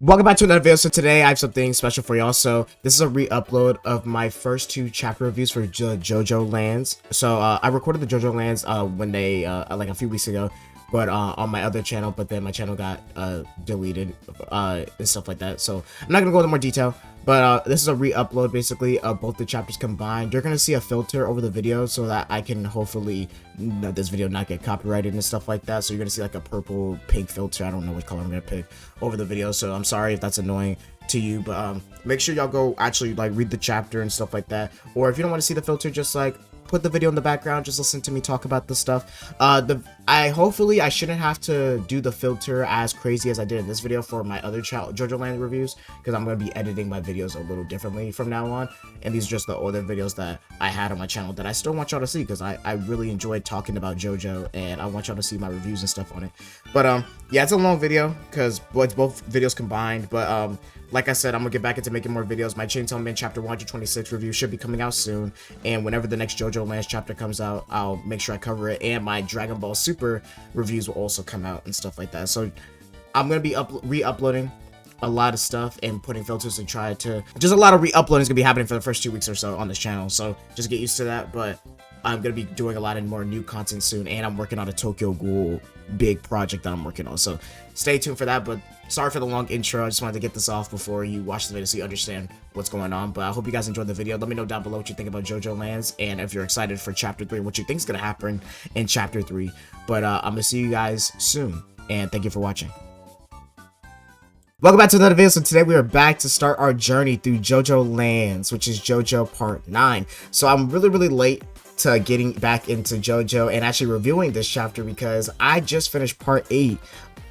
Welcome back to another video. So today I have something special for y'all. So this is a re-upload of my first two chapter reviews for Jojolands. So I recorded the Jojolands when they like a few weeks ago, but on my other channel, but then my channel got deleted and stuff like that. So I'm not gonna go into more detail, but this is a re-upload basically of both the chapters combined. You're gonna see a filter over the video so that I can hopefully this video not get copyrighted and stuff like that. So you're gonna see like a purple pink filter. I don't know what color I'm gonna pick over the video, so I'm sorry if that's annoying to you, but make sure y'all go actually like read the chapter and stuff like that. Or if you don't want to see the filter, just like put the video in the background, just listen to me talk about the stuff. Hopefully I shouldn't have to do the filter as crazy as I did in this video for my other Jojoland reviews, because I'm going to be editing my videos a little differently from now on, and these are just the other videos that I had on my channel that I still want y'all to see, because I really enjoyed talking about JoJo and I want y'all to see my reviews and stuff on it. But yeah, it's a long video because it's both videos combined, but like I said, I'm gonna get back into making more videos. My Chainsaw Man chapter 126 review should be coming out soon, and whenever the next Jojolands chapter comes out, I'll make sure I cover it, and my Dragon Ball Super reviews will also come out and stuff like that. So I'm gonna be re-uploading a lot of stuff and putting filters and try to just a lot of re-uploading is gonna be happening for the first 2 weeks or so on this channel, so just get used to that. But I'm gonna be doing a lot of more new content soon, and I'm working on a Tokyo Ghoul big project that I'm working on, so stay tuned for that. But sorry for the long intro, I just wanted to get this off before you watch the video so you understand what's going on. But I hope you guys enjoyed the video. Let me know down below what you think about Jojolands, and if you're excited for chapter 3, what you think is gonna happen in chapter 3. But I'm gonna see you guys soon, and thank you for watching. Welcome back to another video. So today we are back to start our journey through Jojolands, which is JoJo Part 9. So I'm really late to getting back into JoJo and actually reviewing this chapter, because I just finished Part 8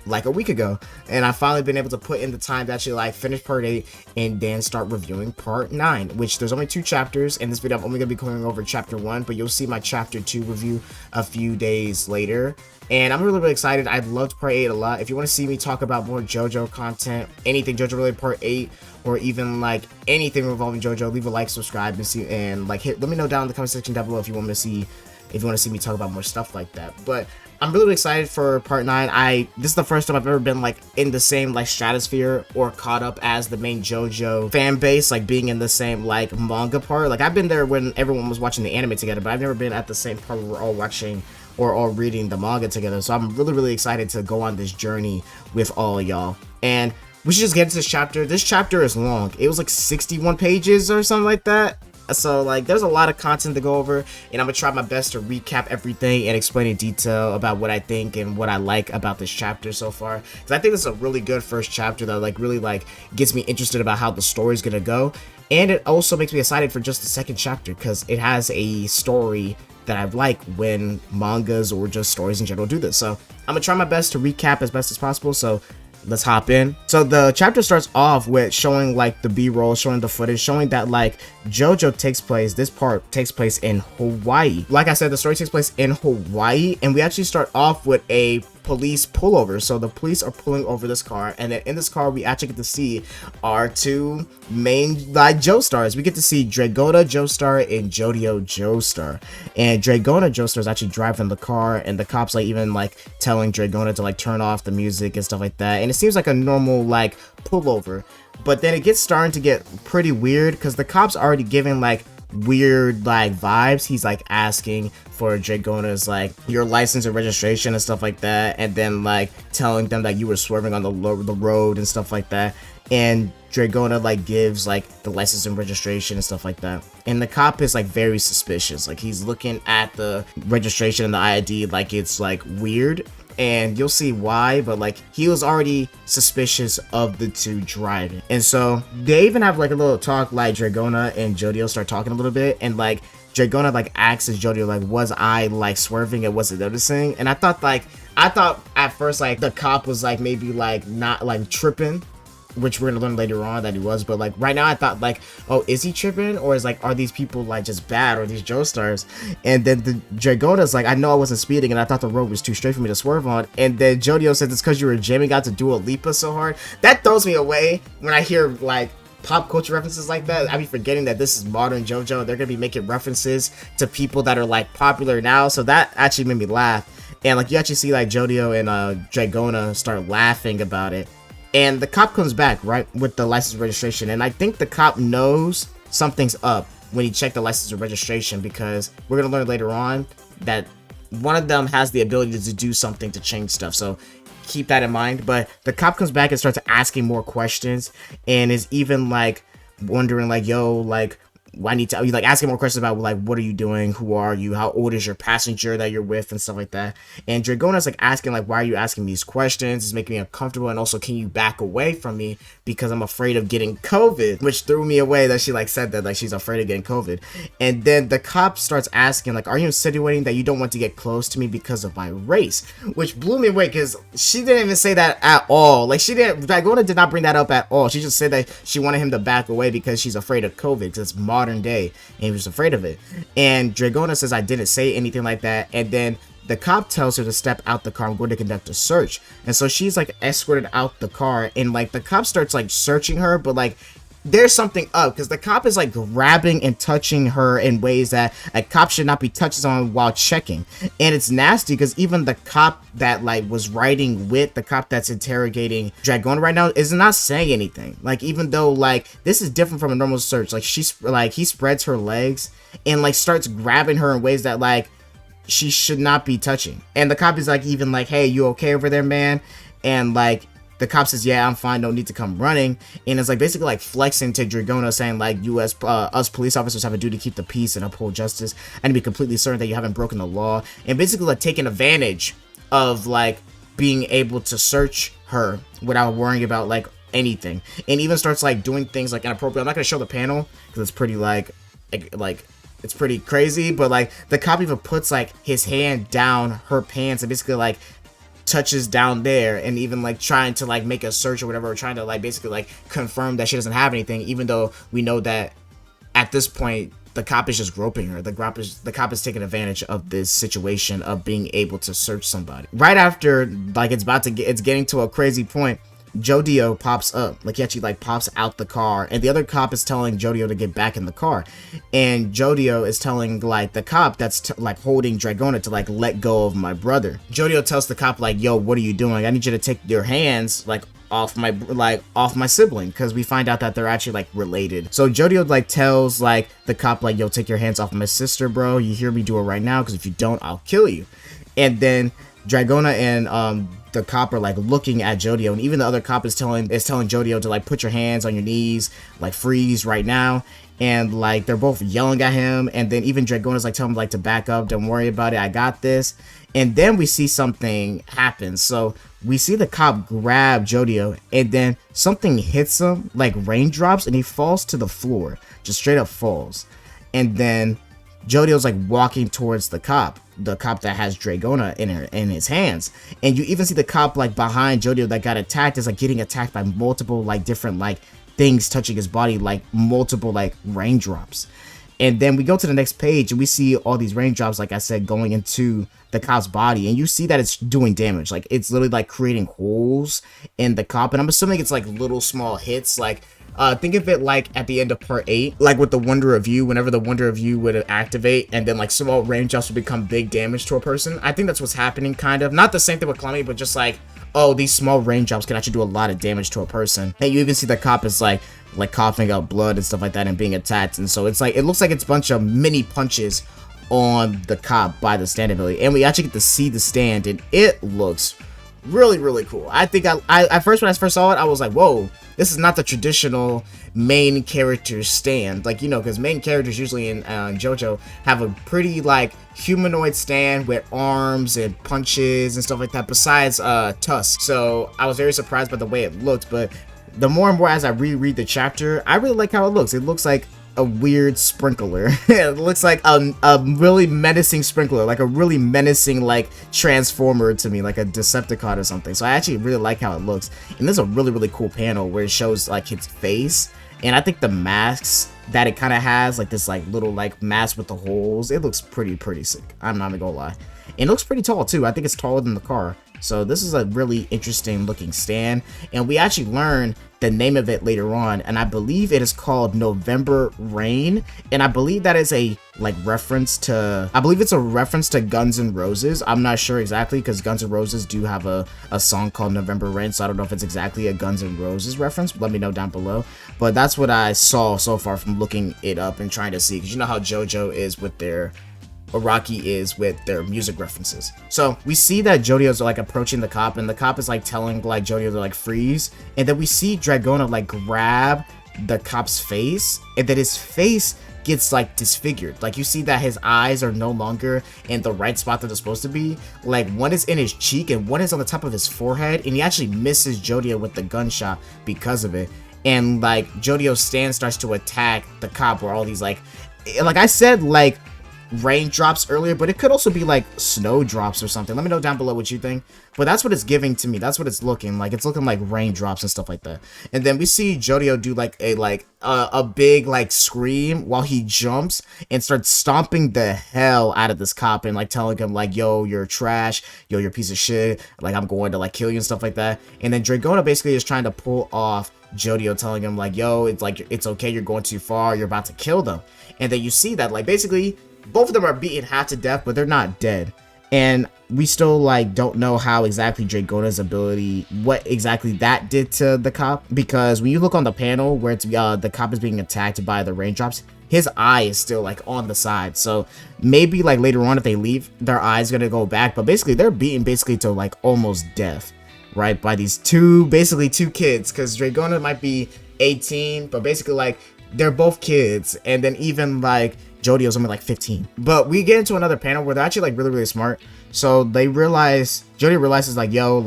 like a week ago, and I've finally been able to put in the time to actually like finish Part 8 and then start reviewing Part 9, which there's only 2 chapters. In this video I'm only gonna be going over chapter 1, but you'll see my chapter 2 review a few days later. And I'm really excited. I loved Part 8 a lot. If you want to see me talk about more JoJo content, anything JoJo related Part 8, or even like anything revolving JoJo, leave a like, subscribe, and see, and like let me know down in the comment section down below if you want to see me talk about more stuff like that. But I'm really excited for Part 9. This is the first time I've ever been like in the same like stratosphere or caught up as the main JoJo fan base, like being in the same like manga part. Like I've been there when everyone was watching the anime together, but I've never been at the same part where we're all watching or all reading the manga together. So I'm really excited to go on this journey with all y'all. And we should just get into this chapter. This chapter is long. It was like 61 pages or something like that. So like there's a lot of content to go over, and I'm gonna try my best to recap everything and explain in detail about what I think and what I like about this chapter so far, because I think this is a really good first chapter that like really like gets me interested about how the story's gonna go. And it also makes me excited for just the second chapter, because it has a story that I like when mangas or just stories in general do this. So I'm gonna try my best to recap as best as possible, so let's hop in. So the chapter starts off with showing like the B-roll, showing the footage, showing that like this part takes place in Hawaii. Like I said, the story takes place in Hawaii, and we actually start off with a police pullover. So the police are pulling over this car, and then in this car we actually get to see our 2 main like Joestars. We get to see Dragona Joestar and Jodio Joestar, and Dragona Joestar is actually driving the car, and the cops like even like telling Dragona to like turn off the music and stuff like that, and it seems like a normal like pullover. But then it gets starting to get pretty weird, because the cops already giving like weird like vibes. He's like asking for Dragona's like your license and registration and stuff like that, and then like telling them that you were swerving on the road and stuff like that. And Dragona like gives like the license and registration and stuff like that, and the cop is like very suspicious. Like he's looking at the registration and the ID like it's like weird, and you'll see why. But like he was already suspicious of the 2 driving, and so they even have like a little talk. Like Dragona and Jodio start talking a little bit, and like Dragona like asks Jodio like, was I like swerving and wasn't noticing? And I thought at first like the cop was like maybe like not like tripping, which we're gonna learn later on that he was. But like right now I thought like, oh, is he tripping, or is like, are these people like just bad, or these Joestars? And then the Dragona's like, I know I wasn't speeding, and I thought the road was too straight for me to swerve on. And then Jodio says it's because you were jamming out to Dua Lipa so hard. That throws me away when I hear like pop culture references like that. I be forgetting that this is modern JoJo. They're gonna be making references to people that are like popular now, so that actually made me laugh. And like you actually see like Jodio and Dragona start laughing about it, And the cop comes back, right, with the license registration. And I think the cop knows something's up when he checked the license and registration, because we're going to learn later on that one of them has the ability to do something to change stuff. So keep that in mind. But the cop comes back and starts asking more questions, and is even like wondering like, yo, like, I need to, like, asking more questions about like, what are you doing, who are you, how old is your passenger that you're with, and stuff like that. And Dragona's like asking like, why are you asking these questions? It's making me uncomfortable, and also, can you back away from me because I'm afraid of getting COVID, which threw me away that she like said that, like, she's afraid of getting COVID. And then the cop starts asking like, are you insinuating that you don't want to get close to me because of my race? Which blew me away, because she didn't even say that at all. Like, Dragona did not bring that up at all. She just said that she wanted him to back away because she's afraid of COVID, because it's modern day and he was afraid of it. And Dragona says, I didn't say anything like that. And then the cop tells her to step out the car. I'm going to conduct a search. And so she's like escorted out the car, and like the cop starts like searching her, but like there's something up, because the cop is like grabbing and touching her in ways that a cop should not be touching someone while checking. And it's nasty, because even the cop that like was riding with the cop that's interrogating Dragona right now is not saying anything. Like, even though like this is different from a normal search, like she's like, he spreads her legs and like starts grabbing her in ways that like she should not be touching. And the cop is like, even like, hey, you okay over there, man? And like the cop says, yeah, I'm fine, don't need to come running. And it's like basically like flexing to Dragona, saying like, us police officers have a duty to keep the peace and uphold justice, and to be completely certain that you haven't broken the law. And basically like taking advantage of like being able to search her without worrying about like anything. And even starts like doing things like inappropriate. I'm not gonna show the panel because it's pretty like it's pretty crazy, but like the cop even puts like his hand down her pants and basically like touches down there, and even like trying to like make a search or whatever, or trying to like basically like confirm that she doesn't have anything, even though we know that at this point the cop is just groping her. The cop is taking advantage of this situation of being able to search somebody. Right after like it's getting to a crazy point, Jodio pops up. Like, he actually like pops out the car, and the other cop is telling Jodio to get back in the car, and Jodio is telling like the cop that's like holding Dragona to like let go of my brother. Jodio tells the cop like, yo, what are you doing? I need you to take your hands like off my sibling, because we find out that they're actually like related. So Jodio like tells like the cop like, yo, take your hands off my sister, bro. You hear me? Do it right now, because if you don't, I'll kill you. And then Dragona and the cop are like looking at Jodio, and even the other cop is telling Jodio to like put your hands on your knees, like freeze right now. And like they're both yelling at him, and then even Dragona's like telling him like to back up, don't worry about it, I got this. And then we see something happen. So we see the cop grab Jodio, and then something hits him like raindrops, and he falls to the floor, just straight up falls. And then Jodio's like walking towards the cop that has Dragona in his hands, and you even see the cop like behind Jodio that got attacked is like getting attacked by multiple like different like things touching his body, like multiple like raindrops. And then we go to the next page, and we see all these raindrops, like I said, going into the cop's body, and you see that it's doing damage. Like, it's literally like creating holes in the cop, and I'm assuming it's like little small hits. Like, think of it like at the end of part 8, like with the Wonder of You, whenever the Wonder of You would activate, and then like small raindrops would become big damage to a person. I think that's what's happening, kind of. Not the same thing with Calamity, but just like, oh, these small raindrops can actually do a lot of damage to a person. And you even see the cop is like coughing up blood and stuff like that and being attacked. And so it's like, it looks like it's a bunch of mini punches on the cop by the stand ability. And we actually get to see the stand, and it looks really, really cool. I think when I first saw it, I was like, whoa, this is not the traditional main character stand. Like, you know, because main characters usually in JoJo have a pretty like humanoid stand with arms and punches and stuff like that, besides tusks. So I was very surprised by the way it looked, but the more and more as I reread the chapter, I really like how it looks. It looks like a weird sprinkler. It looks like a really menacing sprinkler, like a really menacing like transformer to me, like a Decepticon or something. So I actually really like how it looks. And there's a really, really cool panel where it shows like its face, and I think the masks that it kind of has, like this like little like mask with the holes, it looks pretty sick. I'm not even gonna lie. And it looks pretty tall too. I think it's taller than the car. So this is a really interesting looking stand, and we actually learn the name of it later on, and I believe it is called November Rain, and I believe that is a reference to, I believe it's a reference to Guns N' Roses. I'm not sure exactly, because Guns N' Roses do have a song called November Rain, so I don't know if it's exactly a Guns N' Roses reference. Let me know down below, but that's what I saw so far from looking it up and trying to see, because you know how JoJo is with their, or Rocky is with their music references. So we see that Jodio's approaching the cop, and the cop is telling Jodio to freeze, and then we see Dragona grab the cop's face, and then his face gets disfigured. You see that his eyes are no longer in the right spot that they're supposed to be. One is in his cheek and one is on the top of his forehead, and he actually misses Jodio with the gunshot because of it. And Jodio's stand starts to attack the cop, where all these I said raindrops earlier, but it could also be snowdrops or something. Let me know down below what you think, but that's what it's giving to me. That's what it's looking like. It's looking like raindrops and stuff like that. And then we see Jodio do a big scream while he jumps and starts stomping the hell out of this cop and telling him yo, you're trash, yo, you're a piece of shit, I'm going to kill you and stuff like that. And then Dragona basically is trying to pull off Jodio, telling him yo, it's okay, you're going too far, you're about to kill them. And then you see that basically both of them are beaten half to death, but they're not dead. And we still don't know how exactly Dragona's ability, what exactly that did to the cop, because when you look on the panel where it's the cop is being attacked by the raindrops, his eye is still on the side. So maybe later on, if they leave, their eye's gonna go back, but basically they're beaten to almost death, right, by these two kids, because Dragona might be 18, but basically they're both kids, and then even Jodio's only 15. But we get into another panel where they're actually really smart. So they realize, Jodio realizes yo,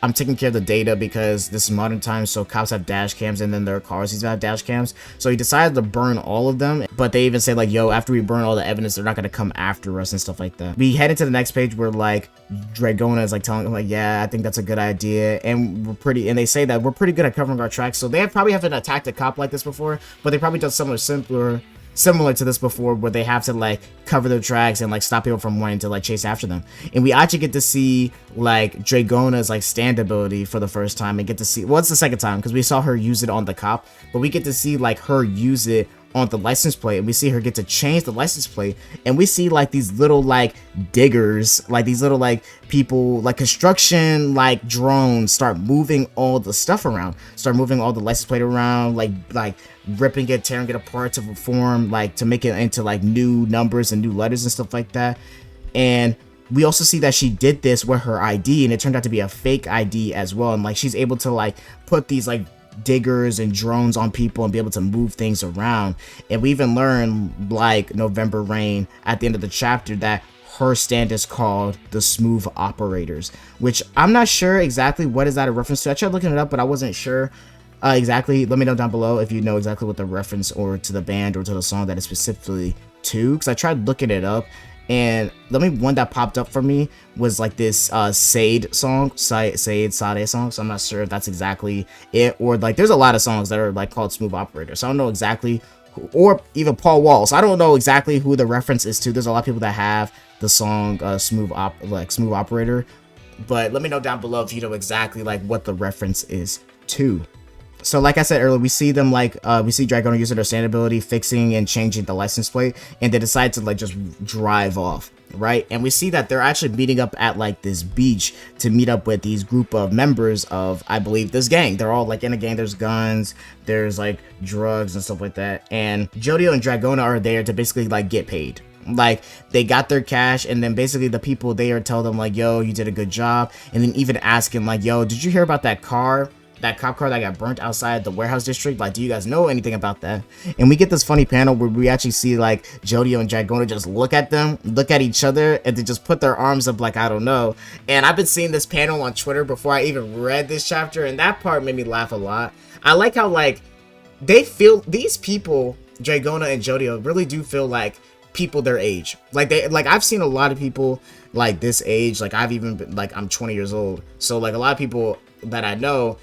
I'm taking care of the data because this is modern times, so cops have dash cams, and then their cars these have dash cams. So he decided to burn all of them, but they even say yo, after we burn all the evidence, they're not gonna come after us and stuff like that. We head into the next page where Dragona is telling him yeah, I think that's a good idea, and they say that we're pretty good at covering our tracks. So they probably haven't attacked a cop like this before, but they probably done something similar to this before, where they have to cover their tracks and stop people from wanting to chase after them. And we actually get to see Dragona's stand ability for the first time, and get to see, well, it's the second time because we saw her use it on the cop, but we get to see her use it on the license plate, and we see her get to change the license plate, and we see these little diggers, these little people, construction drones start moving all the stuff around, start moving all the license plate around, ripping it, tearing it apart to form to make it into new numbers and new letters and stuff like that. And we also see that she did this with her ID, and it turned out to be a fake ID as well, and she's able to put these diggers and drones on people and be able to move things around. And we even learn November Rain at the end of the chapter that her stand is called the Smooth Operators, which I'm not sure exactly what is that a reference to. I tried looking it up, but I wasn't sure exactly. Let me know down below if you know exactly what the reference or to the band or to the song that is specifically to, because I tried looking it up, and one that popped up for me was this Sade song, Sade song. So I'm not sure if that's exactly it, or there's a lot of songs that are called Smooth Operator, so I don't know exactly who, or even Paul Wall, so I don't know exactly who the reference is to. There's a lot of people that have the song Smooth Operator, but let me know down below if you know exactly what the reference is to. So like I said earlier, we see them we see Dragona using their stand ability, fixing and changing the license plate, and they decide to just drive off, right? And we see that they're actually meeting up at this beach to meet up with these group of members of, I believe, this gang. They're all in a gang. There's guns, there's drugs and stuff like that, and Jodio and Dragona are there to basically get paid. They got their cash, and then basically the people there tell them yo, you did a good job, and then even asking yo, did you hear about that cop car that got burnt outside the warehouse district? Do you guys know anything about that? And we get this funny panel where we actually see Jodio and Dragona just look at each other, and then just put their arms up I don't know. And I've been seeing this panel on Twitter before I even read this chapter, and that part made me laugh a lot. I like how they feel, these people, Dragona and Jodio, really do feel people their age. I've seen a lot of people this age, I've even been I'm 20 years old, so a lot of people that I know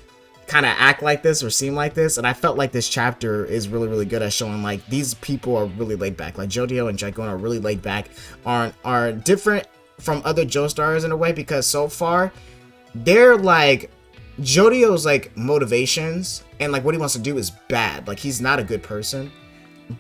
kind of act like this or seem like this, and I felt this chapter is really good at showing these people are really laid back. Jodio and Dragona are really laid back, are different from other Joestars in a way, because so far they're like Jojo's like motivations and like what he wants to do is bad. Like he's not a good person,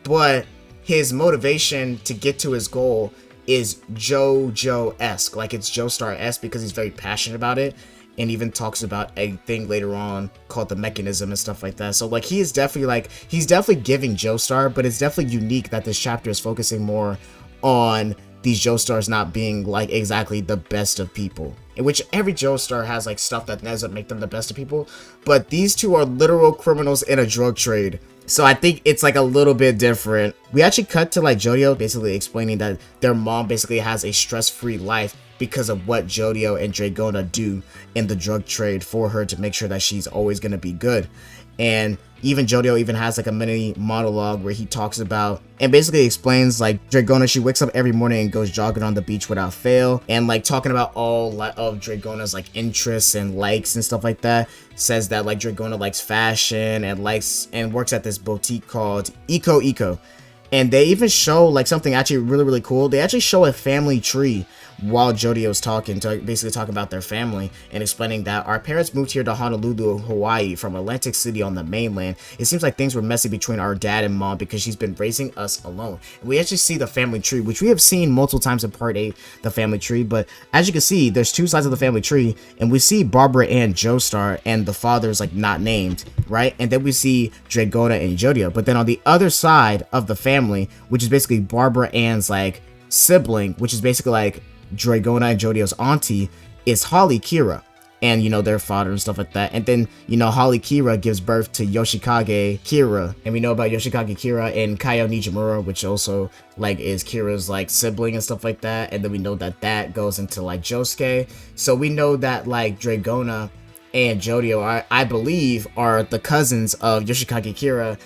but his motivation to get to his goal is JoJo-esque. Like it's Joestar-esque because he's very passionate about it, and even talks about a thing later on called the mechanism and stuff like that. So like he's definitely giving Joestar, but it's definitely unique that this chapter is focusing more on these Joestars not being like exactly the best of people, in which every Joestar has like stuff that doesn't make them the best of people, but these two are literal criminals in a drug trade. So I think it's like a little bit different. We actually cut to like Jojo basically explaining that their mom basically has a stress-free life because of what Jojo and Dragona do in the drug trade for her to make sure that she's always going to be good. And even Jojo even has like a mini monologue where he talks about and basically explains like Dragona, she wakes up every morning and goes jogging on the beach without fail, and like talking about all of Dragona's like interests and likes and stuff like that. Says that like Dragona likes fashion and likes and works at this boutique called Eco. And they even show like something actually really cool. They actually show a family tree while Jojo's talking, to basically talk about their family and explaining that our parents moved here to Honolulu, Hawaii from Atlantic City on the mainland. It seems like things were messy between our dad and mom because she's been raising us alone. And we actually see the family tree, which we have seen multiple times in part 8, the family tree. But as you can see, there's two sides of the family tree, and we see Barbara and Joestar, and the father's like not named, right? And then we see Dragona and Jojo. But then on the other side of the family, which is basically Barbara Ann's like sibling, which is basically like Dragona and Jojo's auntie, is Holly Kira, and you know their father and stuff like that. And then you know Holly Kira gives birth to Yoshikage Kira, and we know about Yoshikage Kira and Kaio Nijimura, which also like is Kira's like sibling and stuff like that. And then we know that that goes into like Josuke. So we know that like Dragona and Jojo are, I believe, are the cousins of Yoshikage Kira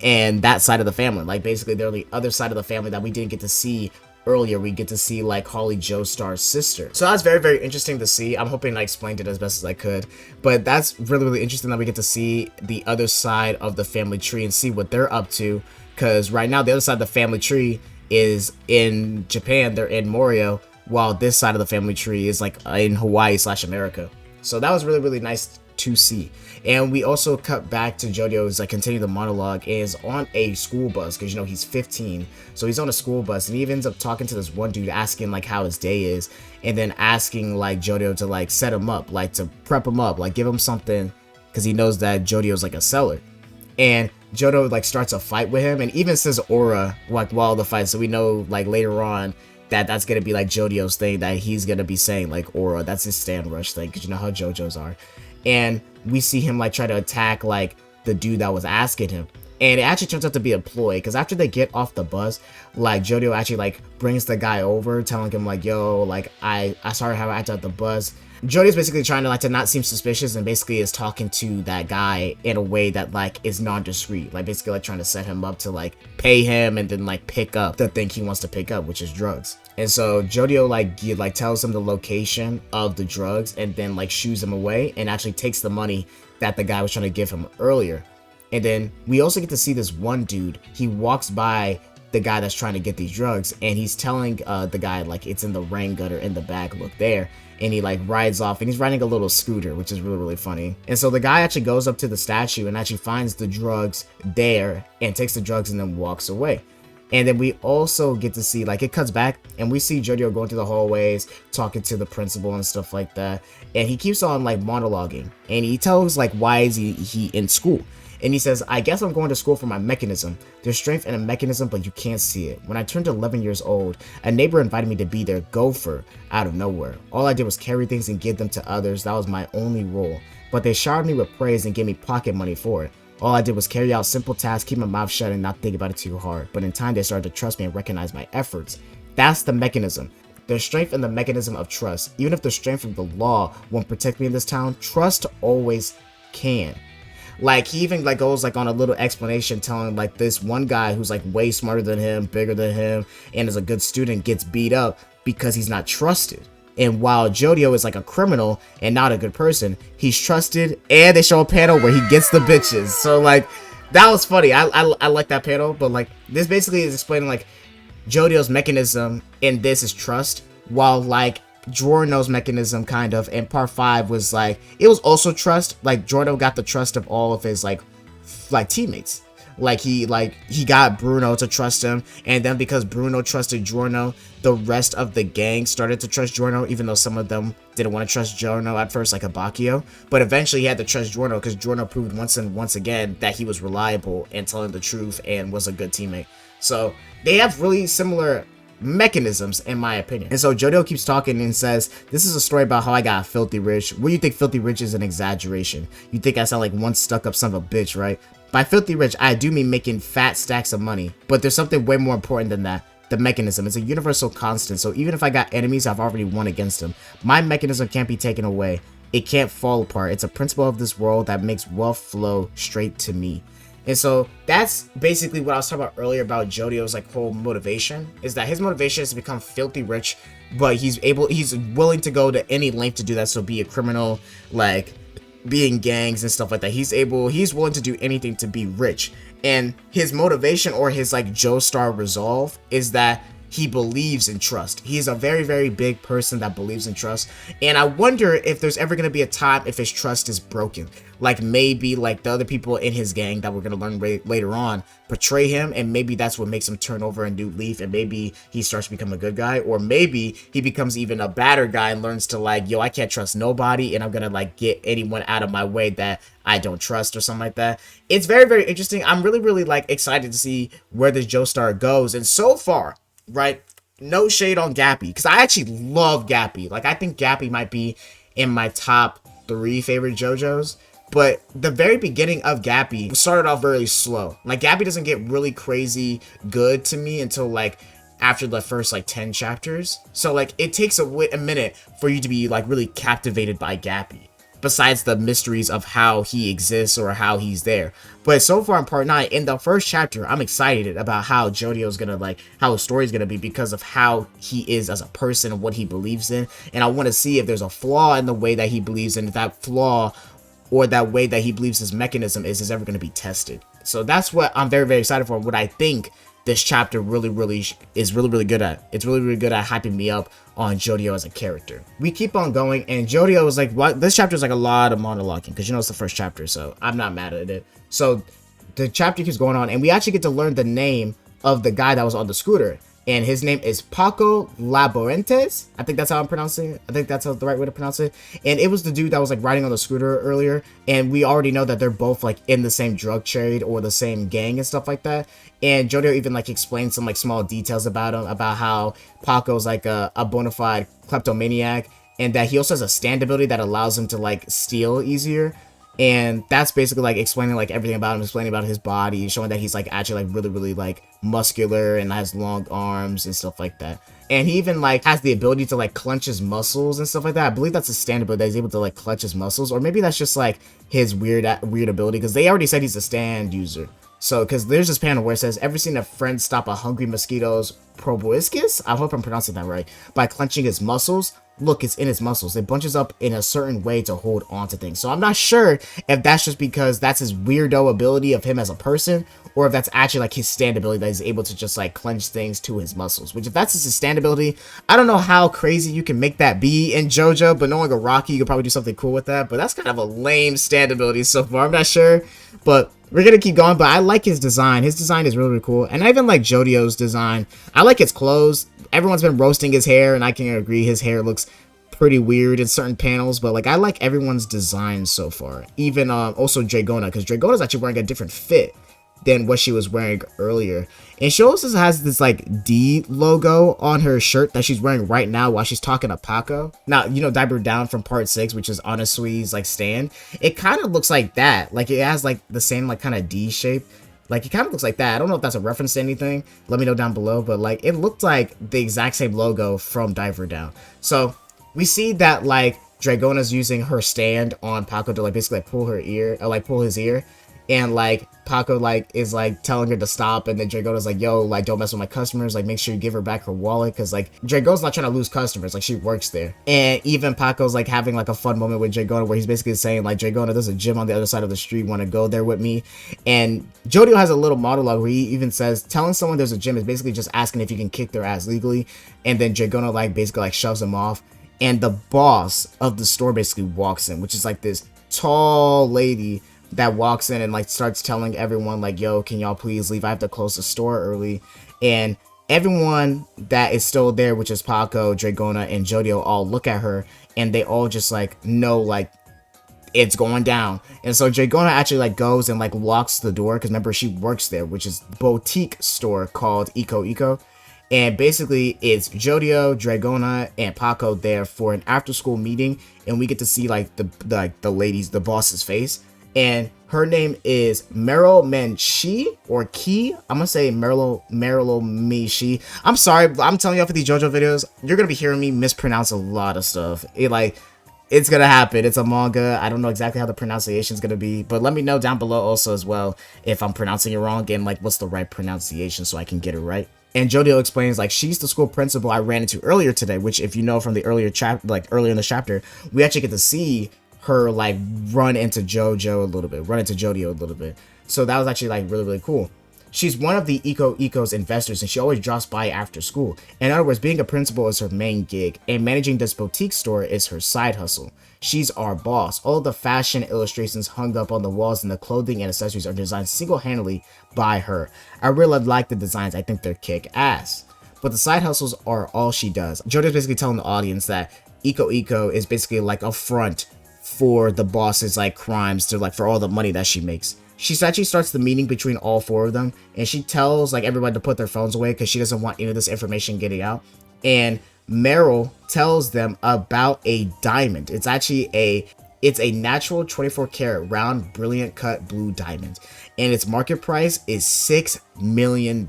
and that side of the family. Like basically they're the other side of the family that we didn't get to see earlier. We get to see like Holly Joestar's sister. So that's very interesting to see. I'm hoping I explained it as best as I could, but that's really interesting that we get to see the other side of the family tree and see what they're up to, because right now the other side of the family tree is in Japan. They're in Morio, while this side of the family tree is like in Hawaii / America. So that was really nice to see. And we also cut back to Jojo's like continue the monologue, is on a school bus, because you know he's 15, so he's on a school bus, and he ends up talking to this one dude, asking like how his day is, and then asking like Jojo to like set him up, like to prep him up, like give him something, because he knows that Jojo's like a seller. And Jojo like starts a fight with him, and even says aura like while the fight, so we know like later on that that's gonna be like Jojo's thing, that he's gonna be saying like aura. That's his stand rush thing, because you know how Jojo's are. And we see him like try to attack like the dude that was asking him, and it actually turns out to be a ploy, because after they get off the bus, like Jojo actually like brings the guy over, telling him like, yo, like I saw how I acted at the bus. Jojo's basically trying to like to not seem suspicious, and basically is talking to that guy in a way that like is non-discreet, like basically like trying to set him up to like pay him and then like pick up the thing he wants to pick up, which is drugs. And so Jojo like tells him the location of the drugs, and then like shoos him away, and actually takes the money that the guy was trying to give him earlier. And then we also get to see this one dude. He walks by the guy that's trying to get these drugs, and he's telling the guy like it's in the rain gutter in the back, look there. And he like rides off, and he's riding a little scooter, which is really funny. And so the guy actually goes up to the statue and actually finds the drugs there, and takes the drugs and then walks away. And then we also get to see, like, it cuts back, and we see Jojo going through the hallways, talking to the principal and stuff like that. And he keeps on, like, monologuing. And he tells, like, why is he in school? And he says, I guess I'm going to school for my mechanism. There's strength in a mechanism, but you can't see it. When I turned 11 years old, a neighbor invited me to be their gopher out of nowhere. All I did was carry things and give them to others. That was my only role. But they showered me with praise and gave me pocket money for it. All I did was carry out simple tasks, keep my mouth shut, and not think about it too hard. But in time, they started to trust me and recognize my efforts. That's the mechanism. There's strength in the mechanism of trust. Even if the strength of the law won't protect me in this town, trust always can. Like, he even like goes like on a little explanation, telling like this one guy who's like way smarter than him, bigger than him, and is a good student, gets beat up because he's not trusted. And while Jojo is like a criminal and not a good person, he's trusted. And they show a panel where he gets the bitches. So like, that was funny. I like that panel. But like, this basically is explaining like Jojo's mechanism in this is trust, while like Giorno's mechanism kind of, and part 5 was like, it was also trust. Like Giorno got the trust of all of his like teammates. Like he got Bruno to trust him, and then because Bruno trusted Giorno, the rest of the gang started to trust Giorno, even though some of them didn't want to trust Giorno at first, like Abacchio. But eventually he had to trust Giorno because Giorno proved once again that he was reliable and telling the truth and was a good teammate. So they have really similar mechanisms, in my opinion. And so Jojo keeps talking and says, this is a story about how I got filthy rich. What do you think filthy rich is an exaggeration? You think I sound like one stuck up son of a bitch, right? By filthy rich, I do mean making fat stacks of money, but there's something way more important than that. The mechanism is a universal constant, so even if I got enemies, I've already won against them. My mechanism can't be taken away. It can't fall apart. It's a principle of this world that makes wealth flow straight to me. And so that's basically what I was talking about earlier about Jojo's like whole motivation, is that his motivation is to become filthy rich, but he's willing to go to any length to do that. So be a criminal, like be in gangs and stuff like that. He's willing to do anything to be rich. And his motivation, or his like Joestar resolve, is that he believes in trust. He's a very, very big person that believes in trust. And I wonder if there's ever going to be a time if his trust is broken. Like maybe like the other people in his gang that we're going to learn later on betray him, and maybe that's what makes him turn over a new leaf, and maybe he starts to become a good guy, or maybe he becomes even a badder guy and learns to like, yo, I can't trust nobody, and I'm going to like get anyone out of my way that I don't trust, or something like that. It's very, very interesting. I'm really, really like excited to see where this Joestar goes. And so far, right, no shade on Gappy, because I actually love Gappy. Like I think Gappy might be in my top 3 favorite JoJo's. But the very beginning of Gappy started off very slow. Like Gappy doesn't get really crazy good to me until like after the first like 10 chapters. So like it takes a minute for you to be like really captivated by Gappy, besides the mysteries of how he exists or how he's there. But so far in part 9, in the first chapter, I'm excited about how Jojo's gonna like, how his story's gonna be, because of how he is as a person and what he believes in. And I want to see if there's a flaw in the way that he believes in. If that flaw or that way that he believes his mechanism is ever going to be tested. So that's what I'm very, very excited for. What I think this chapter is really, really good at. It's really, really good at hyping me up on Jojo as a character. We keep on going, and Jojo is like, what? This chapter is like a lot of monologuing, because you know it's the first chapter, so I'm not mad at it. So the chapter keeps going on, and we actually get to learn the name of the guy that was on the scooter. And his name is Paco Laborentes. I think that's how I'm pronouncing it. I think that's the right way to pronounce it. And it was the dude that was like riding on the scooter earlier. And we already know that they're both like in the same drug trade or the same gang and stuff like that. And Jojo even like explained some like small details about him, about how Paco's like a bona fide kleptomaniac, and that he also has a stand ability that allows him to like steal easier. And that's basically like explaining like everything about him, explaining about his body, showing that he's like actually like really, really like muscular and has long arms and stuff like that. And he even like has the ability to like clench his muscles and stuff like that. I believe that's a stand ability, that he's able to like clutch his muscles, or maybe that's just like his weird ability, because they already said he's a stand user. So, because there's this panel where it says, ever seen a friend stop a hungry mosquito's proboscis? I hope I'm pronouncing that right. By clenching his muscles. Look, it's in his muscles. It bunches up in a certain way to hold on to things. So I'm not sure if that's just because that's his weirdo ability of him as a person, or if that's actually like his stand ability, that he's able to just like clench things to his muscles. Which, if that's his stand ability, I don't know how crazy you can make that be in JoJo, but knowing Araki, you could probably do something cool with that. But that's kind of a lame stand ability so far. I'm not sure, but we're gonna keep going. But I like his design. His design is really, really cool. And I even like Jojo's design. I like his clothes. Everyone's been roasting his hair, and I can agree his hair looks pretty weird in certain panels, but like I like everyone's design so far. Even also Dragona, because Dragona's actually wearing a different fit than what she was wearing earlier. And she also has this like D logo on her shirt that she's wearing right now while she's talking to Paco. Now, you know, Diaper Down from part 6, which is Anasui's like stand. It kind of looks like that. Like it has like the same like kind of D shape. Like, it kind of looks like that. I don't know if that's a reference to anything. Let me know down below. But, like, it looked like the exact same logo from Diver Down. So, we see that, like, Dragona's using her stand on Paco to, like, basically like, pull her ear. Or, like, pull his ear. And, like, Paco, like, is, like, telling her to stop. And then Dragona's like, yo, like, don't mess with my customers. Like, make sure you give her back her wallet. Because, like, Dragona's not trying to lose customers. Like, she works there. And even Paco's, like, having, like, a fun moment with Dragona where he's basically saying, like, Dragona, there's a gym on the other side of the street. Want to go there with me? And Jojo has a little monologue where he even says, telling someone there's a gym is basically just asking if you can kick their ass legally. And then Dragona, like, basically, like, shoves him off. and the boss of the store basically walks in, which is like this tall lady that walks in and like starts telling everyone like, yo, can y'all please leave, I have to close the store early. And everyone that is still there, which is Paco, Dragona, and Jodio, all look at her and they all just like know like it's going down. And so Dragona actually like goes and like locks the door, because remember she works there, which is boutique store called Eco. And basically it's Jodio, Dragona, and Paco there for an after school meeting, and we get to see like the ladies, the boss's face, and her name is Meryl Menchie or Key. I'm gonna say Meryl Menchie. I'm sorry, I'm telling y'all, for these JoJo videos, you're gonna be hearing me mispronounce a lot of stuff. It's gonna happen. It's a manga. I don't know exactly how the pronunciation is gonna be, but let me know down below also as well if I'm pronouncing it wrong and like what's the right pronunciation so I can get it right. And Jodio explains like she's the school principal I ran into earlier today, which if you know from the earlier earlier in the chapter, we actually get to see her like run into Jodio a little bit. So that was actually like really cool. She's one of the Eco's investors, and she always drops by after school. In other words, being a principal is her main gig, and managing this boutique store is her side hustle. She's our boss. All of the fashion illustrations hung up on the walls and the clothing and accessories are designed single-handedly by her. I really like the designs. I think they're kick-ass. But the side hustles are all she does. Jodio's basically telling the audience that Eco is basically like a front for the boss's like crimes, to like for all the money that she makes. She actually starts the meeting between all four of them, and she tells like everybody to put their phones away because she doesn't want any of this information getting out. And Meryl tells them about a diamond. It's a natural 24 karat round brilliant cut blue diamond, and its market price is $6 million.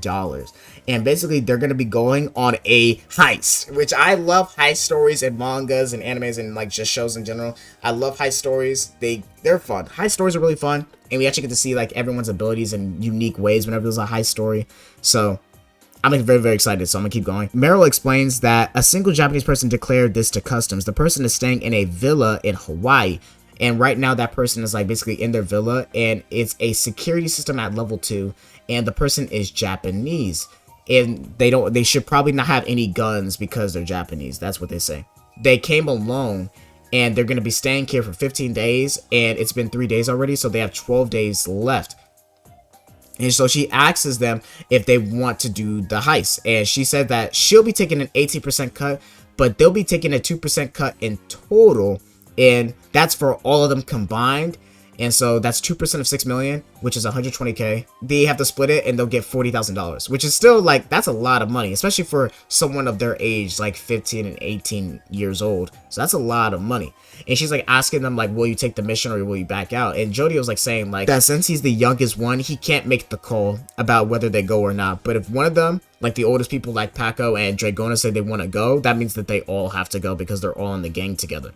And basically they're going to be going on a heist, which I love heist stories in mangas and animes and like just shows in general. I love heist stories. They're fun. Heist stories are really fun, and we actually get to see like everyone's abilities in unique ways whenever there's a heist story. So I'm very excited, so I'm gonna keep going. Meryl explains that a single Japanese person declared this to customs. The person is staying in a villa in Hawaii, and right now that person is like basically in their villa, and it's a security system at level 2, and the person is Japanese, and they should probably not have any guns because they're Japanese. That's what they say. They came alone, and they're gonna be staying here for 15 days, and it's been 3 days already, so they have 12 days left. And so she asks them if they want to do the heist. And she said that she'll be taking an 18% cut, but they'll be taking a 2% cut in total. And that's for all of them combined. And so that's 2% of 6 million, which is 120K. They have to split it and they'll get $40,000, which is still like, that's a lot of money, especially for someone of their age, like 15 and 18 years old. So that's a lot of money. And she's like asking them like, will you take the mission or will you back out? And Jody was like saying like that since he's the youngest one, he can't make the call about whether they go or not. But if one of them, like the oldest people like Paco and Dragona, say they want to go, that means that they all have to go because they're all in the gang together.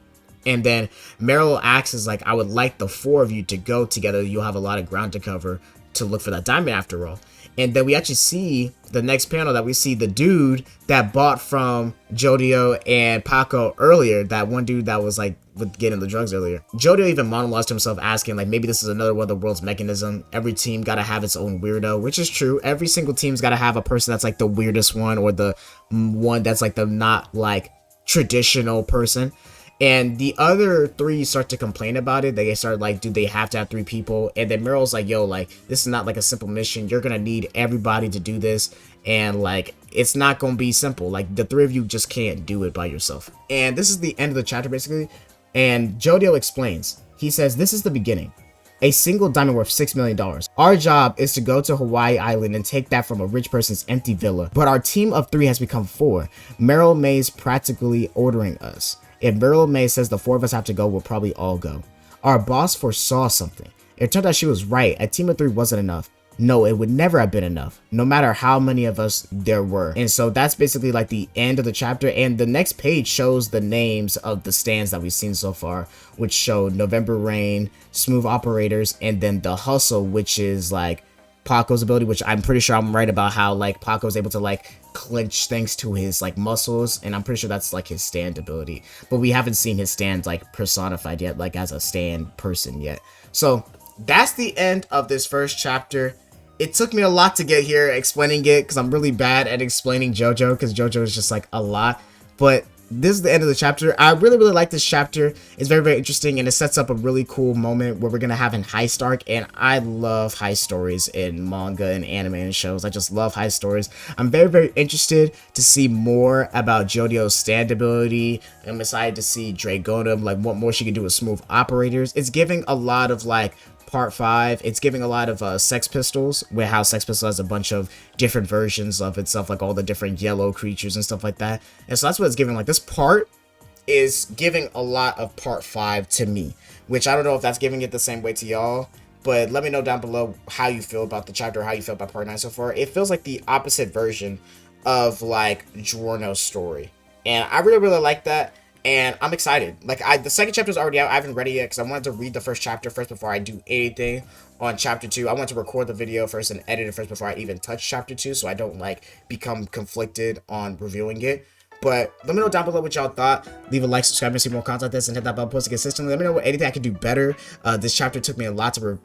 And then Meryl asks is like, I would like the 4 of you to go together. You'll have a lot of ground to cover to look for that diamond after all. And then we actually see the next panel that we see the dude that bought from Jodio and Paco earlier, that one dude that was like with getting the drugs earlier. Jodio even monologues to himself asking like, maybe this is another one of the world's mechanism. Every team gotta have its own weirdo, which is true. Every single team's gotta have a person that's like the weirdest one, or the one that's like the not like traditional person. And the other 3 start to complain about it. They start like, do they have to have 3 people? And then Meryl's like, yo, like, this is not like a simple mission. You're gonna need everybody to do this. And like, it's not gonna be simple. Like, the 3 of you just can't do it by yourself. And this is the end of the chapter, basically. And Jodio explains. He says, this is the beginning. A single diamond worth $6 million. Our job is to go to Hawaii Island and take that from a rich person's empty villa. But our team of 3 has become 4. Meryl May's practically ordering us. If Meryl May says the 4 of us have to go, we'll probably all go. Our boss foresaw something. It turned out she was right. A team of 3 wasn't enough. No, it would never have been enough, no matter how many of us there were. And so that's basically like the end of the chapter. And the next page shows the names of the stands that we've seen so far, which show November Rain, Smooth Operators, and then the Hustle, which is like Paco's ability, which I'm pretty sure I'm right about how like Paco's able to like clinch thanks to his like muscles, and I'm pretty sure that's like his stand ability, but we haven't seen his stand like personified yet, like as a stand person yet. So that's the end of this first chapter. It took me a lot to get here explaining it because I'm really bad at explaining JoJo, because JoJo is just like a lot, but this is the end of the chapter. I really like this chapter. It's very interesting, and it sets up a really cool moment where we're gonna have an heist arc. And I love heist stories in manga and anime and shows. I just love heist stories. I'm very interested to see more about Jojo's stand ability. I'm excited to see Dragonum, like what more she can do with smooth operators. It's giving a lot of like Part 5, it's giving a lot of Sex Pistols, where how Sex Pistols has a bunch of different versions of itself, like all the different yellow creatures and stuff like that. And so that's what it's giving. Like, this part is giving a lot of Part 5 to me, which I don't know if that's giving it the same way to y'all, but let me know down below how you feel about the chapter, how you feel about Part 9 so far. It feels like the opposite version of, like, Giorno's story. And I really like that. And I'm excited. Like, the second chapter is already out. I haven't read it yet because I wanted to read the first chapter first before I do anything on chapter 2. I want to record the video first and edit it first before I even touch chapter 2, so I don't like become conflicted on reviewing it. But let me know down below what y'all thought. Leave a like, subscribe to see more content like this, and hit that bell post consistently. Let me know what anything I can do better. This chapter took me a lot to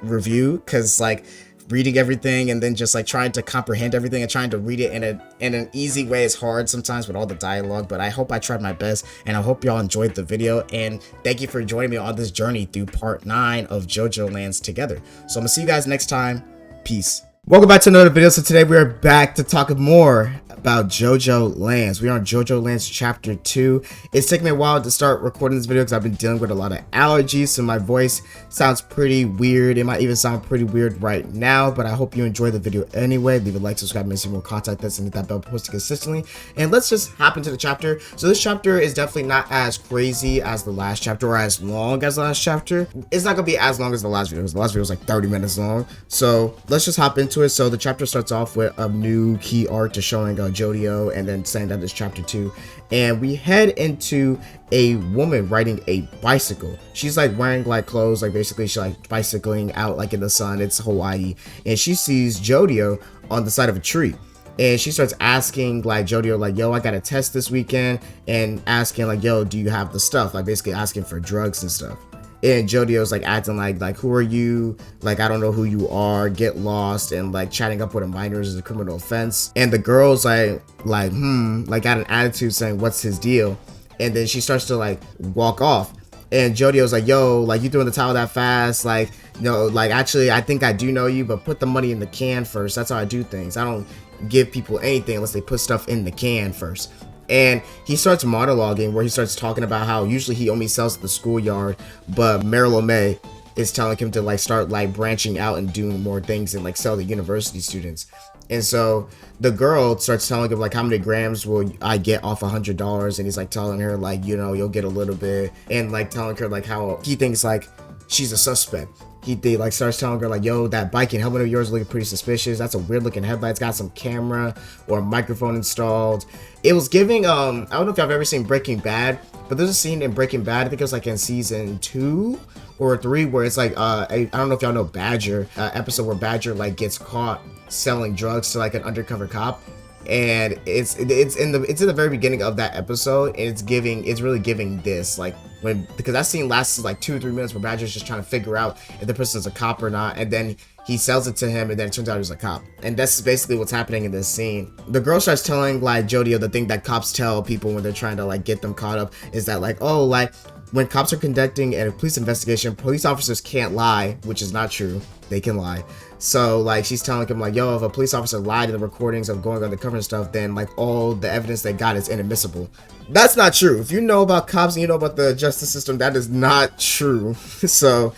review, because like reading everything and then just like trying to comprehend everything and trying to read it in an easy way is hard sometimes with all the dialogue. But I hope I tried my best, and I hope y'all enjoyed the video, and thank you for joining me on this journey through part 9 of Jojolands together. So I'm gonna see you guys next time. Peace. Welcome back to another video. So today we are back to talk more about Jojolands. We are on Jojolands chapter 2. It's taken me a while to start recording this video because I've been dealing with a lot of allergies, so my voice sounds pretty weird. It might even sound pretty weird right now, but I hope you enjoy the video anyway. Leave a like, subscribe, and see more content like this, and hit that bell posted consistently. And let's just hop into the chapter. So this chapter is definitely not as crazy as the last chapter, or as long as the last chapter. It's not gonna be as long as the last video, because the last video was like 30 minutes long. So let's just hop into it. So the chapter starts off with a new key art to showing Jodio, and then saying that it's chapter 2, and we head into a woman riding a bicycle. She's like wearing like clothes, like basically she's like bicycling out like in the sun. It's Hawaii, and she sees Jodio on the side of a tree, and she starts asking like Jodio, like, yo, I got a test this weekend, and asking like, yo, do you have the stuff, like basically asking for drugs and stuff. And Jodio's like acting like who are you? Like, I don't know who you are, get lost, and like chatting up with a minor is a criminal offense. And the girl's like got an attitude saying, what's his deal? And then she starts to like walk off. And Jodio's like, yo, like, you throwing the towel that fast? Like, no, like, actually, I think I do know you, but put the money in the can first. That's how I do things. I don't give people anything unless they put stuff in the can first. And he starts monologuing, where he starts talking about how usually he only sells at the schoolyard, but Marilyn May is telling him to like start like branching out and doing more things and like sell to university students. And so the girl starts telling him like, how many grams will I get off $100? And he's like telling her like, you know, you'll get a little bit, and like telling her like how he thinks like she's a suspect. They like starts telling her like, yo, that bike and helmet of yours looking pretty suspicious. That's a weird looking headlight. It's got some camera or a microphone installed. It was giving I don't know if y'all have ever seen Breaking Bad, but there's a scene in Breaking Bad, I think it was like in season 2 or 3, where it's like I don't know if y'all know Badger, episode where Badger like gets caught selling drugs to like an undercover cop. And it's in the very beginning of that episode, and it's really giving this, like, because that scene lasts like 2 or 3 minutes, where Badger's just trying to figure out if the person's a cop or not, and then he sells it to him, and then it turns out he's a cop. And that's basically what's happening in this scene. The girl starts telling like Jodio the thing that cops tell people when they're trying to like get them caught up, is that like, oh, like when cops are conducting a police investigation, police officers can't lie, which is not true. They can lie. So like she's telling him like, yo, if a police officer lied in the recordings of going undercover and stuff, then like all the evidence they got is inadmissible. That's not true. If you know about cops and you know about the justice system, that is not true. So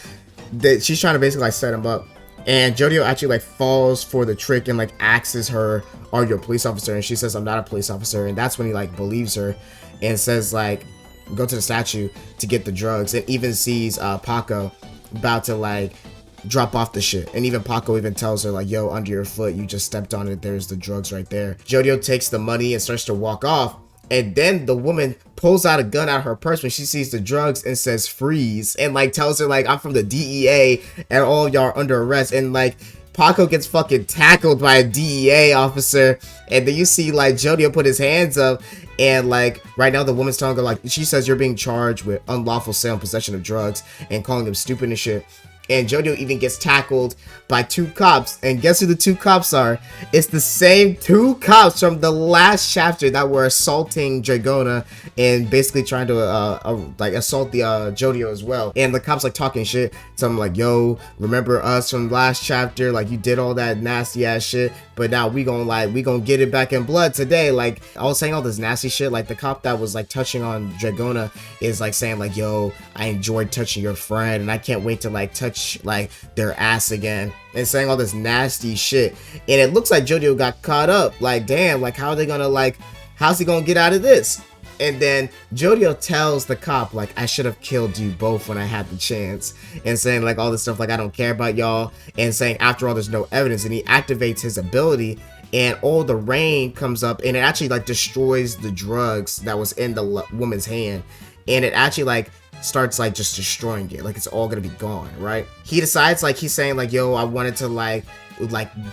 she's trying to basically like set him up, and Jodio actually like falls for the trick and like asks her, are you a police officer? And she says, I'm not a police officer. And that's when he like believes her and says like, go to the statue to get the drugs, and even sees Paco about to like drop off the shit. And even Paco even tells her like, yo, under your foot, you just stepped on it, there's the drugs right there. Jodio takes the money and starts to walk off, and then the woman pulls out a gun out of her purse when she sees the drugs and says freeze, and like tells her like, I'm from the DEA and all y'all are under arrest. And like Paco gets fucking tackled by a DEA officer, and then you see like Jodio put his hands up, and like right now the woman's telling her like, she says, you're being charged with unlawful sale and possession of drugs, and calling him stupid and shit. And Jojo even gets tackled by 2 cops. And guess who the 2 cops are? It's the same 2 cops from the last chapter that were assaulting Dragona and basically trying to like assault the Jojo as well. And the cops like talking shit. So I'm like, yo, remember us from last chapter? Like, you did all that nasty ass shit, but now we gonna get it back in blood today. Like, I was saying all this nasty shit. Like, the cop that was like touching on Dragona is like saying like, yo, I enjoyed touching your friend and I can't wait to like touch like their ass again, and saying all this nasty shit. And it looks like Jojo got caught up. Like, damn, like, how are they gonna, like, how's he gonna get out of this? And then Jojo tells the cop, like, I should have killed you both when I had the chance, and saying like all this stuff like, I don't care about y'all, and saying after all there's no evidence. And he activates his ability, and all the rain comes up, and it actually like destroys the drugs that was in the woman's hand, and it actually like starts like just destroying it, like it's all gonna be gone, right? He decides, like, he's saying like, yo, I wanted to like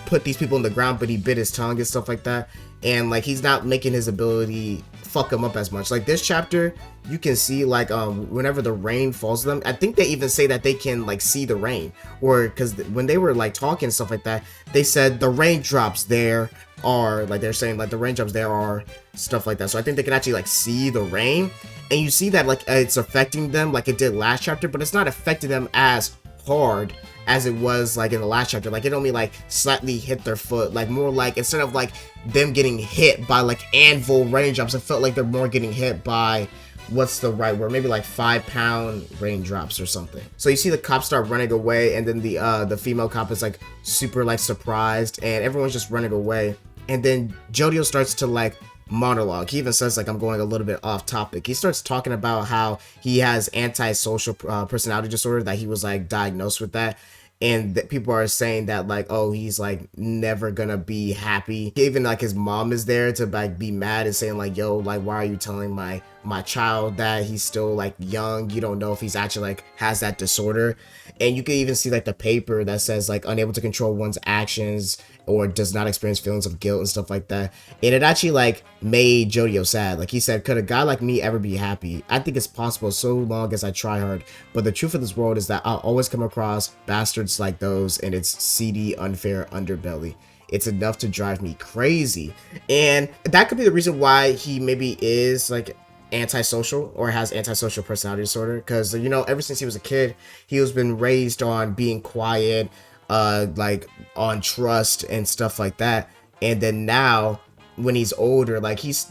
put these people in the ground, but he bit his tongue and stuff like that, and like he's not making his ability fuck him up as much. Like, this chapter you can see like whenever the rain falls on them, I think they even say that they can like see the rain, or because when they were like talking and stuff like that, they said the raindrops there are, like, they're saying like the raindrops there are stuff like that. So I think they can actually like see the rain, and you see that like it's affecting them like it did last chapter, but it's not affecting them as hard as it was like in the last chapter. Like, it only like slightly hit their foot, like more like instead of like them getting hit by like anvil raindrops, it felt like they're more getting hit by, what's the right word, maybe like 5-pound raindrops or something. So you see the cops start running away, and then the female cop is like super like surprised, and everyone's just running away. And then Jojo starts to like monologue. He even says like, I'm going a little bit off topic. He starts talking about how he has antisocial personality disorder, that he was like diagnosed with that, and that people are saying that like, oh, he's like never gonna be happy. Even like his mom is there to like be mad and saying like, yo, like, why are you telling my child that? He's still like young, you don't know if he's actually like has that disorder. And you can even see like the paper that says like unable to control one's actions or does not experience feelings of guilt and stuff like that. And it actually like made Jojo sad. Like, he said, could a guy like me ever be happy? I think it's possible so long as I try hard, but the truth of this world is that I'll always come across bastards like those in its seedy, unfair underbelly. It's enough to drive me crazy. And that could be the reason why he maybe is like antisocial or has antisocial personality disorder, because, you know, ever since he was a kid, he has been raised on being quiet, like on trust and stuff like that. And then now when he's older, like, it's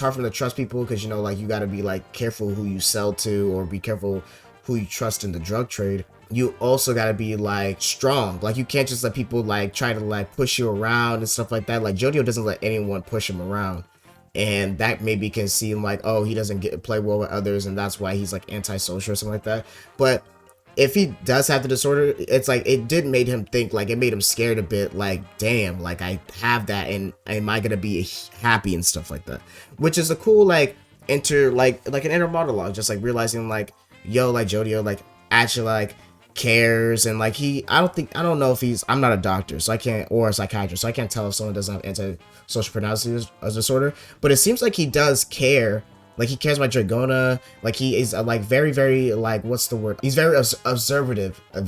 hard for him to trust people, because, you know, like, you got to be like careful who you sell to, or be careful who you trust in the drug trade. You also got to be like strong. Like, you can't just let people like try to like push you around and stuff like that. Like, Jojo doesn't let anyone push him around, and that maybe can seem like, oh, he doesn't play well with others, and that's why he's like antisocial or something like that. But if he does have the disorder, it's like, it did make him think, like, it made him scared a bit, like, damn, like, I have that, and am I gonna be happy and stuff like that, which is a cool like an inner monologue, just like realizing like, yo, like, Jojo like actually like cares, and like I don't know if I'm not a doctor, so I can't, or a psychiatrist, so I can't tell if someone doesn't have antisocial personality disorder, but it seems like he does care. Like, he cares about Dragona. Like, he is like very, very like, what's the word? He's very observative of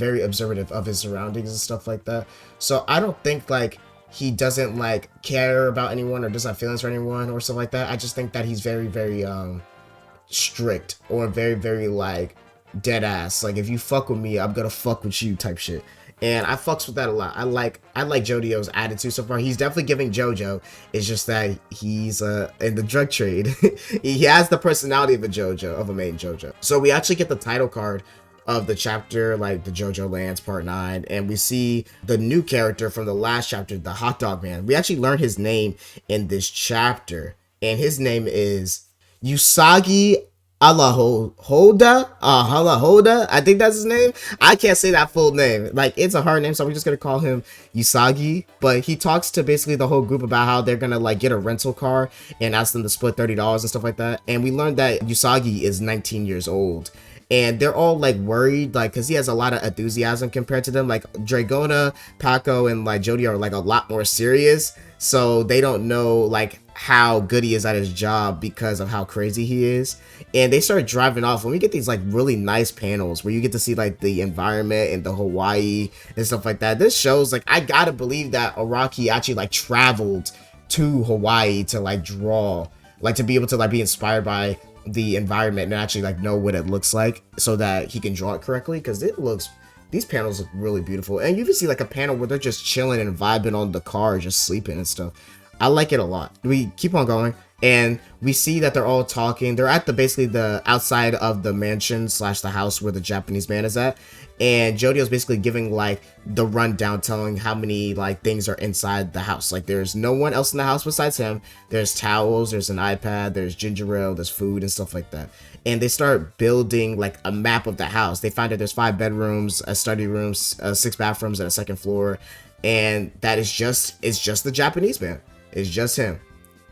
his surroundings and stuff like that. So I don't think like he doesn't like care about anyone or doesn't have feelings for anyone or stuff like that. I just think that he's very, very strict, or very, very like dead ass. Like, if you fuck with me, I'm gonna fuck with you type shit. And I fucks with that a lot. I like Jojo's attitude so far. He's definitely giving Jojo. It's just that he's in the drug trade. He has the personality of a main Jojo. So we actually get the title card of the chapter, like the Jojolands Part 9, and we see the new character from the last chapter, the hot dog man. We actually learned his name in this chapter, and his name is Usagi Alahoda, I think that's his name. I can't say that full name. Like, it's a hard name, so we're just gonna call him Usagi. But he talks to basically the whole group about how they're gonna like get a rental car and ask them to split $30 and stuff like that. And we learned that Usagi is 19 years old. and they're all like worried, like, because he has a lot of enthusiasm compared to them. Like Dragona, Paco, and like Jody are like a lot more serious, so they don't know like how good he is at his job because of how crazy he is. And they start driving off when we get these like really nice panels where you get to see like the environment and the Hawaii and stuff like that. This shows like, I gotta believe that Araki actually like traveled to Hawaii to like draw, like to be able to like be inspired by the environment and actually like know what it looks like so that he can draw it correctly, because these panels look really beautiful. And you can see like a panel where they're just chilling and vibing on the car, just sleeping and stuff. I like it a lot. We keep on going and we see that they're all talking. They're at the basically the outside of the mansion slash the house where the Japanese man is at, and Jojo's basically giving like the rundown, telling how many like things are inside the house. Like there's no one else in the house besides him. There's towels, there's an iPad, there's ginger ale, there's food and stuff like that. And they start building like a map of the house. They find that there's 5 bedrooms, a study room, 6 bathrooms, and a second floor, and that is just the Japanese man. It's just him.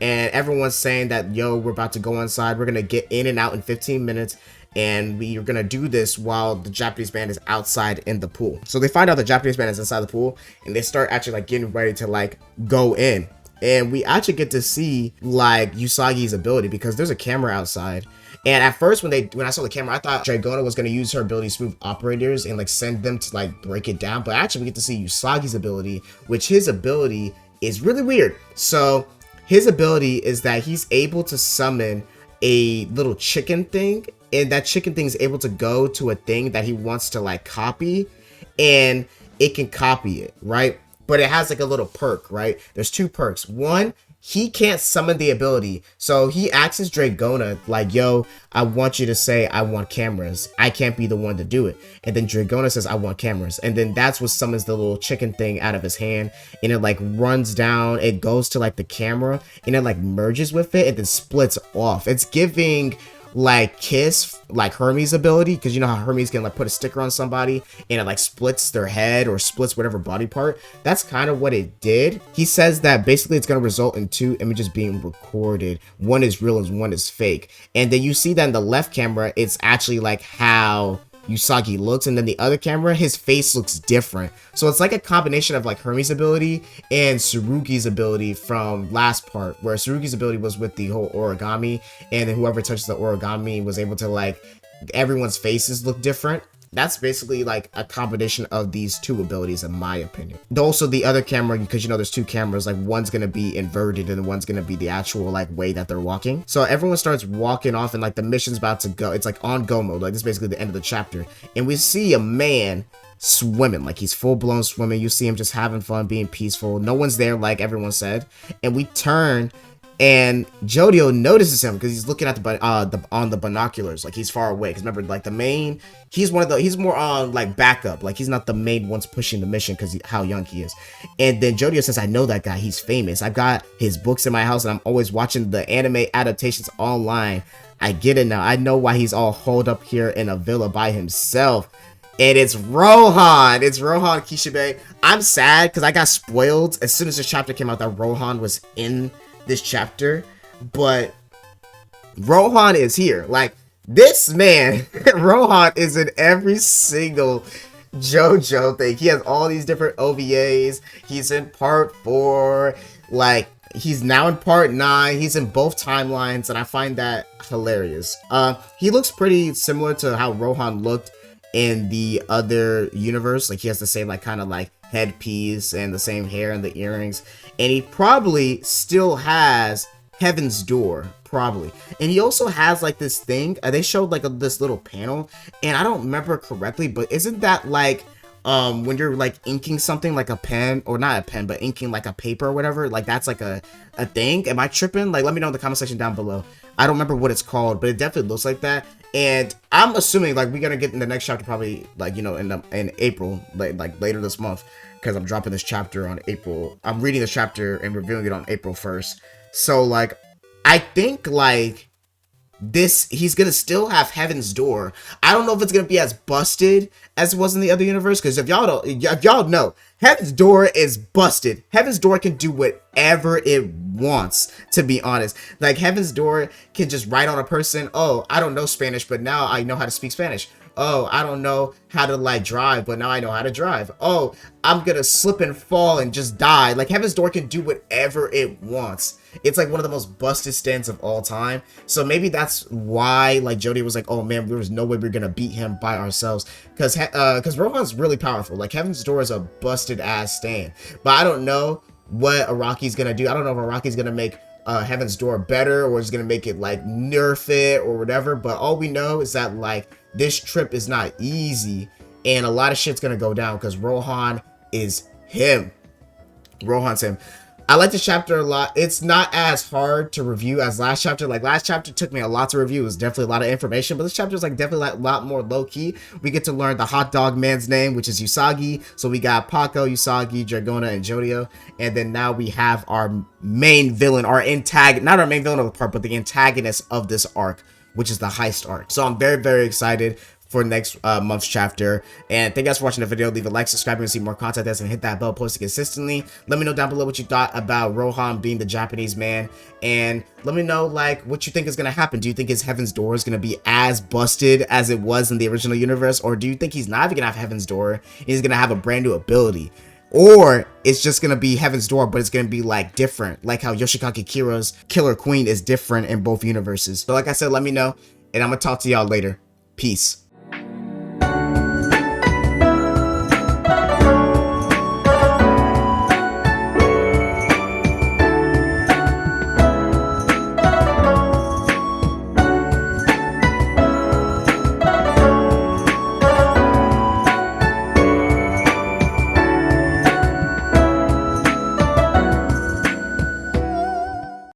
And everyone's saying that, yo, we're about to go inside. We're going to get in and out in 15 minutes. And we're going to do this while the Japanese man is outside in the pool. So they find out the Japanese man is inside the pool. And they start actually like getting ready to like go in. And we actually get to see like Usagi's ability, because there's a camera outside. And at first when I saw the camera, I thought Dragona was going to use her ability to smooth operators and like send them to like break it down. But actually we get to see Usagi's ability, which his ability is really weird. So his ability is that he's able to summon a little chicken thing, and that chicken thing is able to go to a thing that he wants to like copy, and it can copy it, right? But it has like a little perk, right? There's 2 perks. One, he can't summon the ability. So he asks Dragona, like, yo, I want you to say, I want cameras. I can't be the one to do it. And then Dragona says, I want cameras. And then that's what summons the little chicken thing out of his hand. And it like runs down. It goes to like the camera. And it like merges with it and then splits off. It's giving like Kiss, like Hermes ability, because you know how Hermes can like put a sticker on somebody and it like splits their head or splits whatever body part. That's kind of what it did. He says that basically it's going to result in 2 images being recorded. One is real and one is fake. And then you see that in the left camera, it's actually like how Usagi looks, and then the other camera, his face looks different. So it's like a combination of like Hermes' ability and Tsurugi's ability from last part, where Tsurugi's ability was with the whole origami, and then whoever touched the origami was able to like, everyone's faces look different. That's basically like a combination of these 2 abilities, in my opinion. Also, the other camera, because you know there's 2 cameras, like one's gonna be inverted and one's gonna be the actual like way that they're walking. So everyone starts walking off, and like the mission's about to go. It's like on go mode. Like this is basically the end of the chapter, and we see a man swimming, like he's full-blown swimming. You see him just having fun, being peaceful. No one's there, like everyone said. And we turn, and Jodio notices him because he's looking at on the binoculars, like he's far away. Because remember, like the main, he's more on like backup, like he's not the main ones pushing the mission because how young he is. And then Jodio says, I know that guy, he's famous. I've got his books in my house and I'm always watching the anime adaptations online. I get it now. I know why he's all holed up here in a villa by himself. And it's Rohan. It's Rohan Kishibe. I'm sad because I got spoiled as soon as this chapter came out that Rohan was in this chapter, but Rohan is here. Like this man, Rohan is in every single JoJo thing. He has all these different OVAs. He's in part 4. Like he's now in part 9. He's in both timelines, and I find that hilarious. He looks pretty similar to how Rohan looked in the other universe. Like he has the same like kind of like headpiece and the same hair and the earrings, and he probably still has Heaven's Door, probably. And he also has like this thing, they showed like this little panel, and I don't remember correctly, but isn't that like when you're like inking something like a pen, or not a pen, but inking like a paper or whatever, like that's like a thing? Am I tripping? Like let me know in the comment section down below. I don't remember what it's called, but it definitely looks like that. And I'm assuming like we're gonna get in the next chapter probably like, you know, in April, like later this month, because I'm dropping this chapter on April. I'm reading this chapter and reviewing it on April 1st. So like I think like he's gonna still have Heaven's Door. I don't know if it's gonna be as busted as it was in the other universe, because if y'all know, Heaven's Door is busted. Heaven's Door can do whatever it wants, to be honest. Like, Heaven's Door can just write on a person, oh, I don't know Spanish, but now I know how to speak Spanish. Oh, I don't know how to like drive, but now I know how to drive. Oh, I'm gonna slip and fall and just die. Like, Heaven's Door can do whatever it wants. It's like one of the most busted stands of all time. So maybe that's why like Jody was like, oh man, there was no way we're gonna beat him by ourselves, because Rohan's really powerful. Like, Heaven's Door is a busted ass stand, but I don't know what Araki's gonna do. I don't know if Araki's gonna make Heaven's Door better, or is gonna make it like nerf it or whatever. But all we know is that like this trip is not easy, and a lot of shit's gonna go down because Rohan is him. Rohan's him. I like this chapter a lot. It's not as hard to review as last chapter. Like, last chapter took me a lot to review. It was definitely a lot of information, but this chapter is like definitely like a lot more low key. We get to learn the hot dog man's name, which is Usagi. So we got Paco, Usagi, Dragona, and Jodio. And then now we have our main villain, not our main villain of the part, but the antagonist of this arc, which is the heist arc. So I'm very, very excited for next month's chapter. And thank you guys for watching the video. Leave a like, subscribe, and see more content, and hit that bell, posting consistently. Let me know down below what you thought about Rohan being the Japanese man, and let me know like what you think is gonna happen. Do you think his Heaven's Door is gonna be as busted as it was in the original universe, or do you think he's not even gonna have Heaven's Door? He's gonna have a brand new ability, or it's just gonna be Heaven's Door, but it's gonna be like different, like how Yoshikage Kiro's Killer Queen is different in both universes. So like I said, let me know, and I'm gonna talk to y'all later. Peace.